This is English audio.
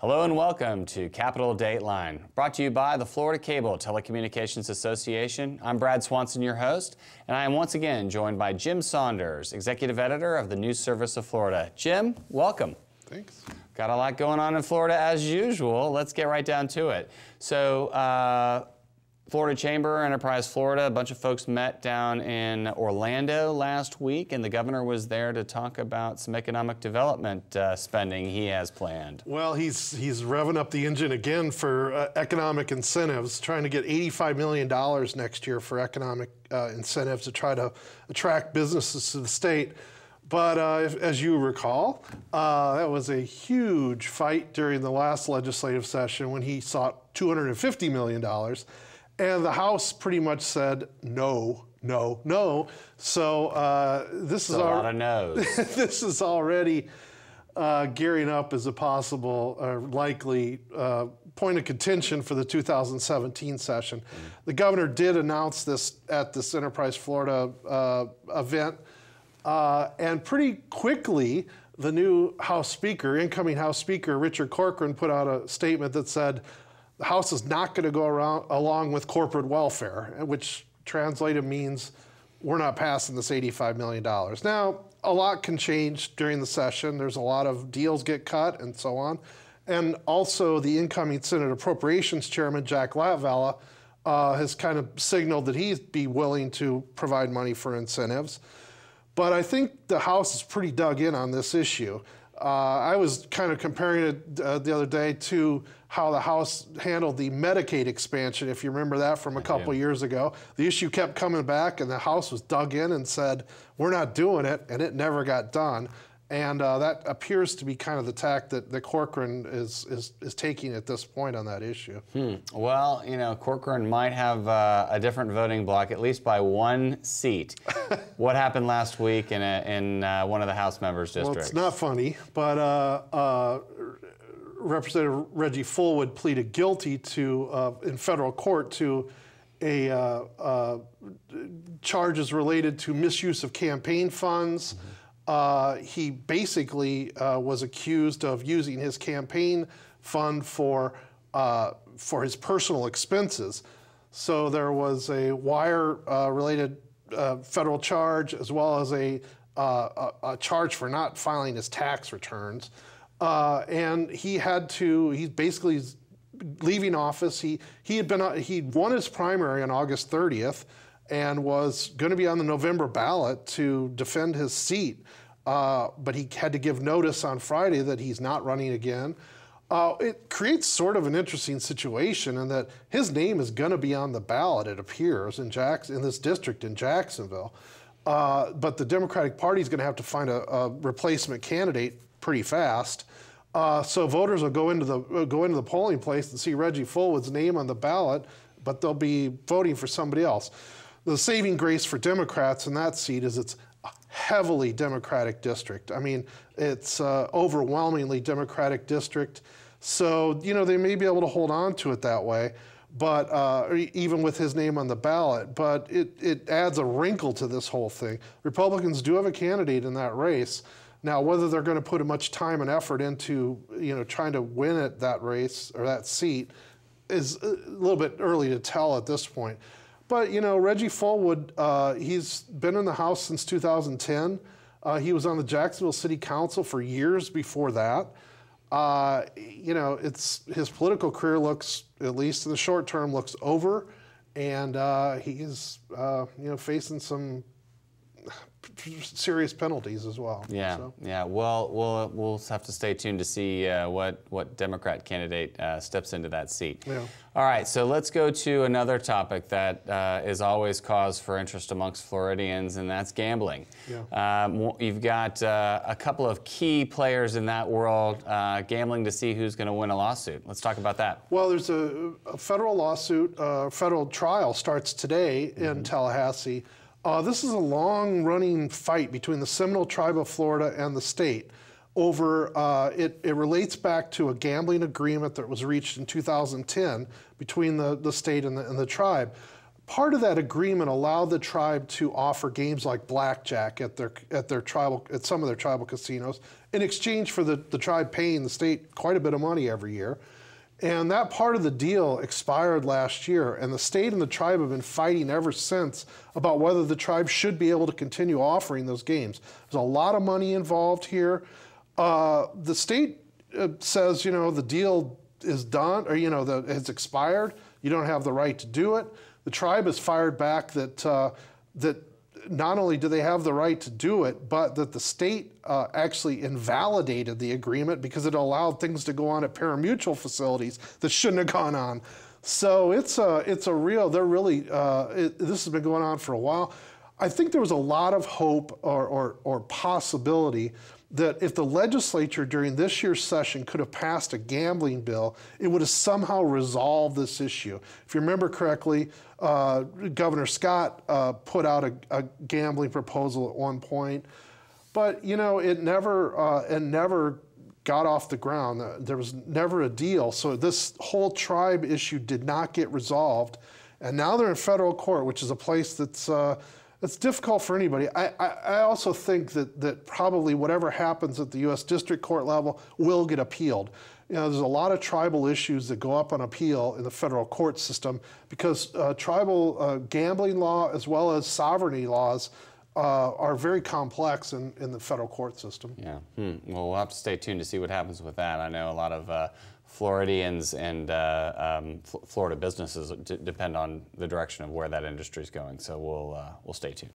Hello and welcome to Capitol Dateline, brought to you by the Florida Cable Telecommunications Association. I'm Brad Swanson, your host, and I am once again joined by Jim Saunders, Executive Editor of the News Service of Florida. Jim, welcome. Thanks. Got a lot going on in Florida as usual. Let's get right down to it. So, Florida Chamber, Enterprise Florida, a bunch of folks met down in Orlando last week, and the governor was there to talk about some economic development spending he has planned. Well, he's revving up the engine again for economic incentives, trying to get $85 million next year for economic incentives to try to attract businesses to the state. But as you recall, that was a huge fight during the last legislative session when he sought $250 million. And the House pretty much said no, no, no. So this is a lot of no's. This is already gearing up as a possible or likely point of contention for the 2017 session. The governor did announce this at this Enterprise Florida event, and pretty quickly the new House Speaker, incoming House Speaker Richard Corcoran, put out a statement that said, the House is not going to go along with corporate welfare, which translated means we're not passing this $85 million. Now, a lot can change during the session. There's a lot of deals get cut and so on. And also the incoming Senate Appropriations Chairman, Jack Latvala, has kind of signaled that he'd be willing to provide money for incentives. But I think the House is pretty dug in on this issue. I was kind of comparing it the other day to how the House handled the Medicaid expansion, if you remember that from a couple years ago. The issue kept coming back, and the House was dug in and said, we're not doing it, and it never got done. And that appears to be kind of the tack that Corcoran is taking at this point on that issue. Well, you know, Corcoran might have a different voting bloc, at least by one seat. What happened last week in one of the House members' districts? Well, it's not funny, but Representative Reggie Fullwood pleaded guilty to in federal court to charges related to misuse of campaign funds. He basically was accused of using his campaign fund for his personal expenses. So there was a wire-related federal charge, as well as a charge for not filing his tax returns. And he's basically leaving office. He'd won his primary on August 30th. And was going to be on the November ballot to defend his seat. But he had to give notice on Friday that he's not running again. It creates sort of an interesting situation in that his name is going to be on the ballot, it appears, in this district in Jacksonville. But the Democratic Party is going to have to find a replacement candidate pretty fast. So voters will go into the polling place and see Reggie Fullwood's name on the ballot, but they'll be voting for somebody else. The saving grace for Democrats in that seat is it's a heavily Democratic district. I mean, it's overwhelmingly Democratic district. So, you know, they may be able to hold on to it that way, but even with his name on the ballot. But it adds a wrinkle to this whole thing. Republicans do have a candidate in that race. Now, whether they're going to put much time and effort into, you know, trying to win that race or that seat is a little bit early to tell at this point. But, you know, Reggie Fullwood, he's been in the House since 2010. He was on the Jacksonville City Council for years before that. You know, his political career looks, at least in the short term, looks over. And he's, you know, facing some serious penalties as well. Yeah, so. Yeah. Well, we'll have to stay tuned to see what Democrat candidate steps into that seat. Yeah. All right, so let's go to another topic that is always cause for interest amongst Floridians, and that's gambling. Yeah. You've got a couple of key players in that world gambling to see who's going to win a lawsuit. Let's talk about that. Well, there's a federal lawsuit, federal trial starts today in Tallahassee. This is a long-running fight between the Seminole Tribe of Florida and the state over, it relates back to a gambling agreement that was reached in 2010 between the state and the tribe. part of that agreement allowed the tribe to offer games like blackjack at some of their tribal casinos in exchange for the tribe paying the state quite a bit of money every year. And that part of the deal expired last year, and the state and the tribe have been fighting ever since about whether the tribe should be able to continue offering those games. There's a lot of money involved here. The state says, you know, the deal is done, or, you know, it's expired. You don't have the right to do it. The tribe has fired back that not only do they have the right to do it, but that the state actually invalidated the agreement because it allowed things to go on at parimutuel facilities that shouldn't have gone on. So it's a real, they're really, this has been going on for a while. I think there was a lot of hope or possibility that if the legislature during this year's session could have passed a gambling bill, it would have somehow resolved this issue. If you remember correctly, Governor Scott put out a gambling proposal at one point, but you know, it never got off the ground. There was never a deal, so this whole tribe issue did not get resolved, and now they're in federal court, which is a place that's difficult for anybody. I also think that probably whatever happens at the U.S. District Court level will get appealed. You know, there's a lot of tribal issues that go up on appeal in the federal court system because tribal gambling law as well as sovereignty laws are very complex in the federal court system. Yeah. Well, we'll have to stay tuned to see what happens with that. I know a lot of Floridians and Florida businesses depend on the direction of where that industry is going. So we'll stay tuned.